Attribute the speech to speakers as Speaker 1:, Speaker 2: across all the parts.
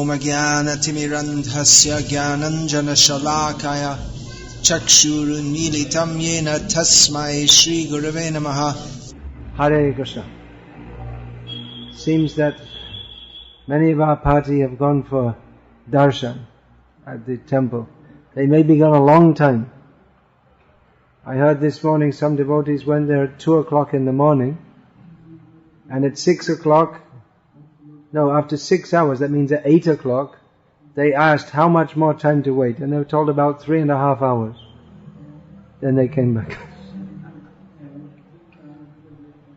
Speaker 1: Omagyanatimirandhasya Gyananjana Shalakaya Chakshurunmilitam Yena Tasmai Shri Gurave Namaha.
Speaker 2: Hare Krishna. Seems that many of our party have gone for darshan at the temple. They may be gone a long time. I heard this morning some devotees went there at 2 o'clock in the morning, and at 6 o'clock, after 6 hours, that means at 8 o'clock, they asked how much more time to wait, and they were told about 3.5 hours. Then they came back.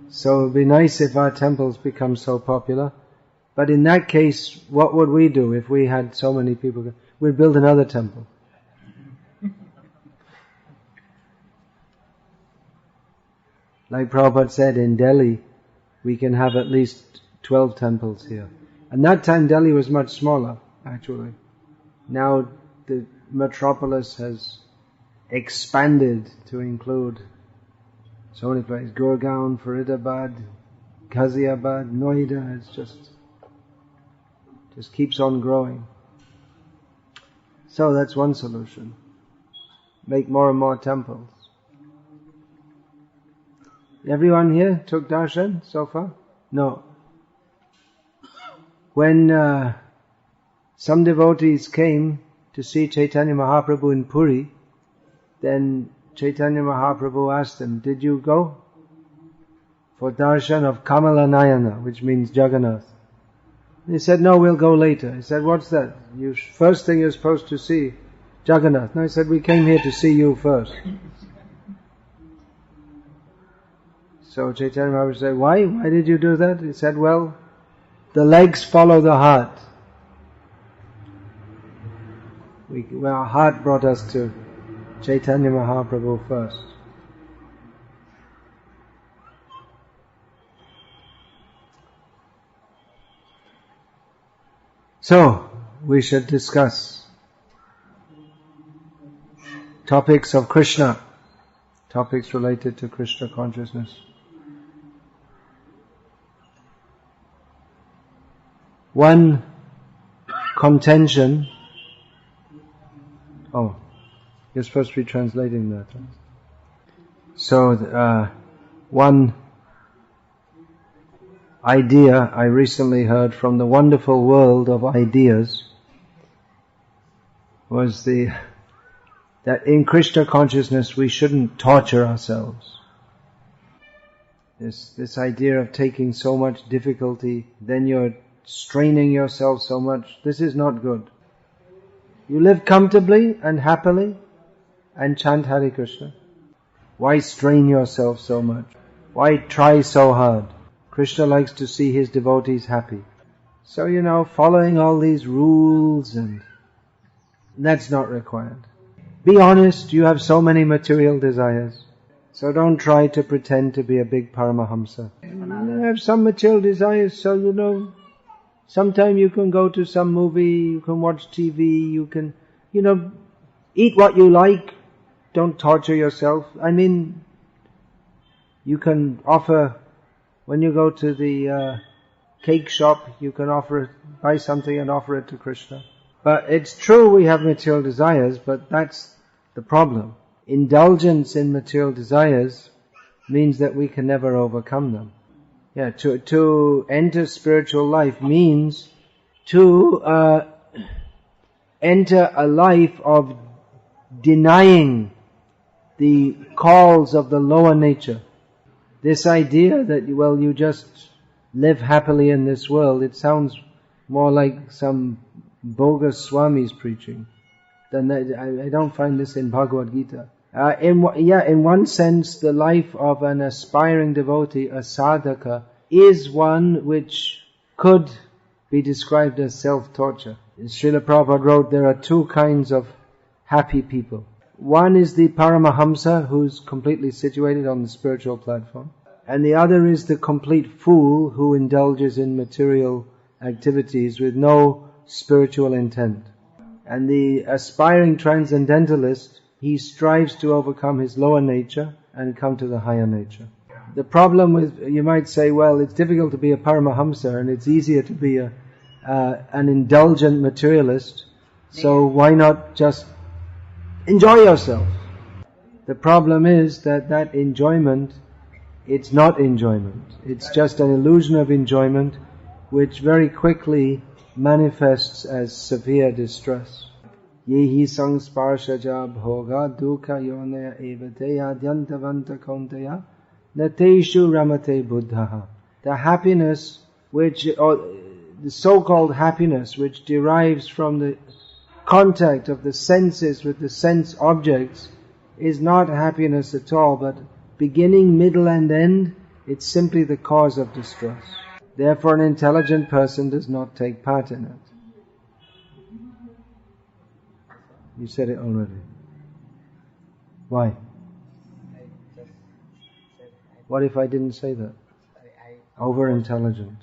Speaker 2: So it would be nice if our temples become so popular. But in that case, what would we do if we had so many people? We'd build another temple. Like Prabhupada said, in Delhi, we can have at least 12 temples here. And that time Delhi was much smaller, actually. Now the metropolis has expanded to include so many places. Gurgaon, Faridabad, Ghaziabad, Noida. It's just keeps on growing. So that's one solution. Make more and more temples. Everyone here took darshan so far? No. When some devotees came to see Chaitanya Mahaprabhu in Puri, then Chaitanya Mahaprabhu asked them, did you go for darshan of Kamala Nayana, which means Jagannath? They said, no, we'll go later. He said, what's that? First thing you're supposed to see, Jagannath. No, he said, we came here to see you first. So Chaitanya Mahaprabhu said, why? Why did you do that? He said, well, the legs follow the heart. Our heart brought us to Chaitanya Mahaprabhu first. So, we should discuss topics of Krishna, topics related to Krishna consciousness. One contention. Oh, you're supposed to be translating that. Right? So, one idea I recently heard from the wonderful world of ideas was that in Krishna consciousness we shouldn't torture ourselves. This idea of taking so much difficulty, then you're straining yourself so much, this is not good. You live comfortably and happily and chant Hare Krishna. Why strain yourself so much? Why try so hard? Krishna likes to see his devotees happy. So, following all these rules, and that's not required. Be honest, you have so many material desires. So don't try to pretend to be a big Paramahamsa. You have some material desires, so sometime you can go to some movie, you can watch TV, you can, eat what you like. Don't torture yourself. You can offer, when you go to the cake shop, you can buy something and offer it to Krishna. But it's true we have material desires, but that's the problem. Indulgence in material desires means that we can never overcome them. Yeah, to enter spiritual life means to enter a life of denying the calls of the lower nature. This idea that, you just live happily in this world, it sounds more like some bogus Swami's preaching. I don't find this in Bhagavad Gita. In one sense, the life of an aspiring devotee, a sadhaka, is one which could be described as self-torture. Srila Prabhupada wrote, there are two kinds of happy people. One is the Paramahamsa, who's completely situated on the spiritual platform. And the other is the complete fool who indulges in material activities with no spiritual intent. And the aspiring transcendentalist, he strives to overcome his lower nature and come to the higher nature. The problem with, you might say, well, it's difficult to be a Paramahamsa and it's easier to be a an indulgent materialist, so why not just enjoy yourself? The problem is that enjoyment, it's not enjoyment. It's just an illusion of enjoyment which very quickly manifests as severe distress. Yehi sangsparshaja bhoga dukha yonaya evateya dyantavanta kaunteya nateshu ramate buddhaha. The happiness which, or the so-called happiness which derives from the contact of the senses with the sense objects is not happiness at all, but beginning, middle and end, it's simply the cause of distress. Therefore an intelligent person does not take part in it. You said it already. Why? What if I didn't say that? Over intelligent.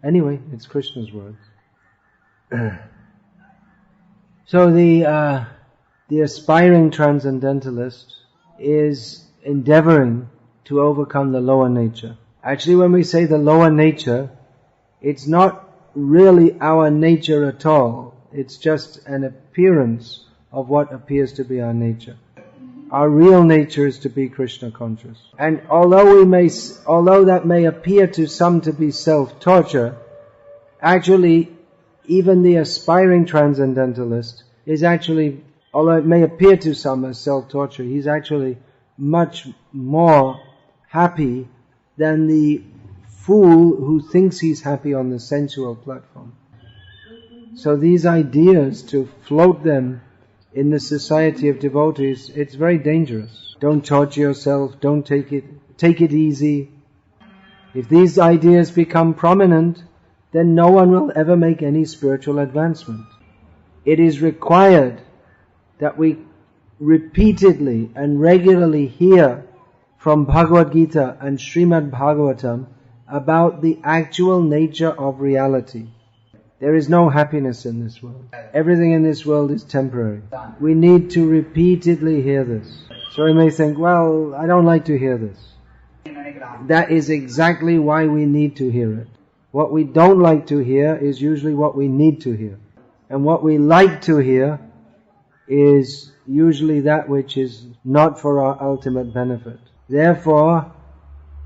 Speaker 2: Anyway, it's Krishna's words. So the aspiring transcendentalist is endeavoring to overcome the lower nature. Actually, when we say the lower nature, it's not really our nature at all. It's just an appearance of what appears to be our nature. Our real nature is to be Krishna conscious. And although that may appear to some to be self-torture, actually, even the aspiring transcendentalist is actually, although it may appear to some as self-torture, he's actually much more happy than the fool who thinks he's happy on the sensual platform. So these ideas, to float them in the society of devotees, it's very dangerous. Don't torture yourself, don't take it easy. If these ideas become prominent, then no one will ever make any spiritual advancement. It is required that we repeatedly and regularly hear from Bhagavad Gita and Srimad Bhagavatam about the actual nature of reality. There is no happiness in this world. Everything in this world is temporary. We need to repeatedly hear this. So we may think, well, I don't like to hear this. That is exactly why we need to hear it. What we don't like to hear is usually what we need to hear. And what we like to hear is usually that which is not for our ultimate benefit. Therefore,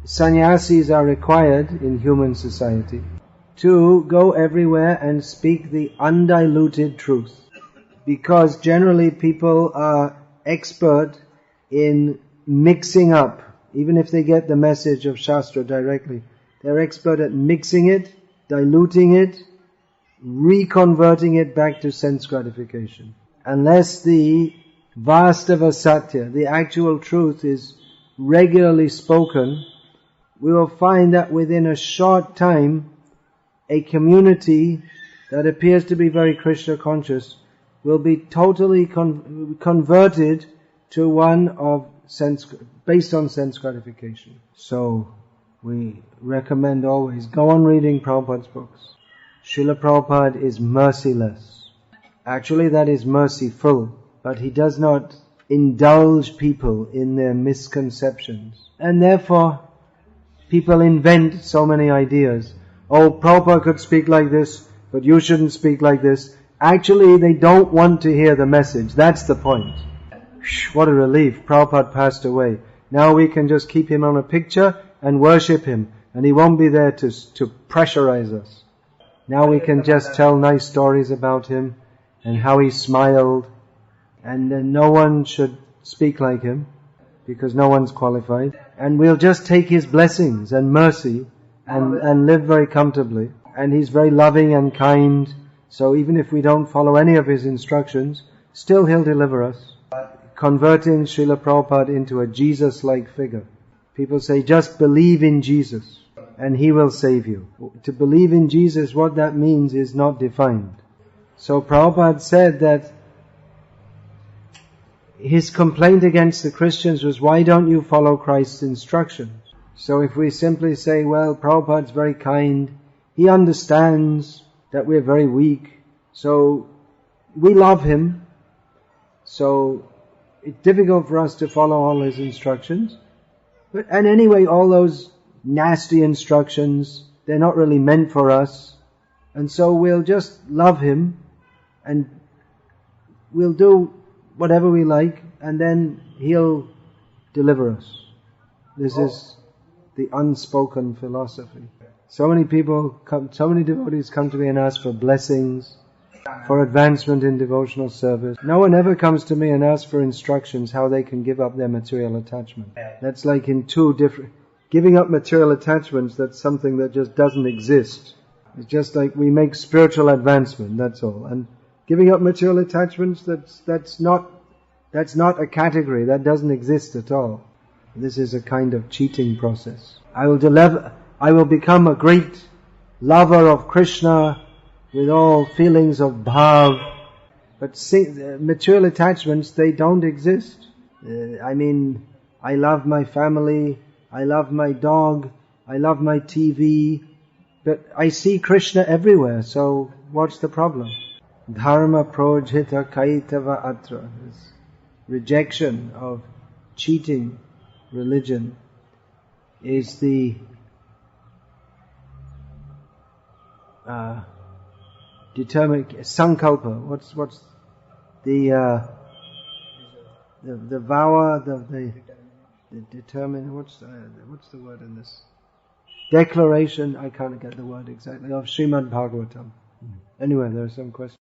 Speaker 2: sannyasis are required in human society to go everywhere and speak the undiluted truth. Because generally people are expert in mixing up, even if they get the message of Shastra directly, they're expert at mixing it, diluting it, reconverting it back to sense gratification. Unless the Vastava Satya, the actual truth, is regularly spoken, we will find that within a short time, a community that appears to be very Krishna conscious will be totally converted to one of based on sense gratification. So we recommend always go on reading Prabhupada's books. Srila Prabhupada is merciless. Actually, that is merciful, but he does not indulge people in their misconceptions. And therefore, people invent so many ideas. Oh, Prabhupada could speak like this, but you shouldn't speak like this. Actually, they don't want to hear the message. That's the point. What a relief. Prabhupada passed away. Now we can just keep him on a picture and worship him, and he won't be there to pressurize us. Now we can just tell nice stories about him and how he smiled, and then no one should speak like him because no one's qualified. And we'll just take his blessings and mercy and live very comfortably. And he's very loving and kind, so even if we don't follow any of his instructions, still he'll deliver us. Converting Srila Prabhupada into a Jesus-like figure. People say, just believe in Jesus and he will save you. To believe in Jesus, what that means is not defined. So Prabhupada said that his complaint against the Christians was, why don't you follow Christ's instructions? So if we simply say, well, Prabhupada's very kind, he understands that we're very weak, so we love him, so it's difficult for us to follow all his instructions. And anyway, all those nasty instructions, they're not really meant for us. And so we'll just love him and we'll do whatever we like, and then he'll deliver us. This is the unspoken philosophy. So many devotees come to me and ask for blessings, for advancement in devotional service. No one ever comes to me and asks for instructions how they can give up their material attachment. That's like in two different... Giving up material attachments, that's something that just doesn't exist. It's just like we make spiritual advancement, that's all. And giving up material attachments, that's not a category, that doesn't exist at all. This is a kind of cheating process. I will become a great lover of Krishna with all feelings of bhav, but material attachments, they don't exist. I love my family, I love my dog, I love my TV, but I see Krishna everywhere, so what's the problem? Dharma projhita kaitava atra. This rejection of cheating religion is the determined sankalpa. What's the vow, the determined, what's the word in this? Declaration, I can't get the word exactly, of Srimad Bhagavatam. Anyway, there are some questions.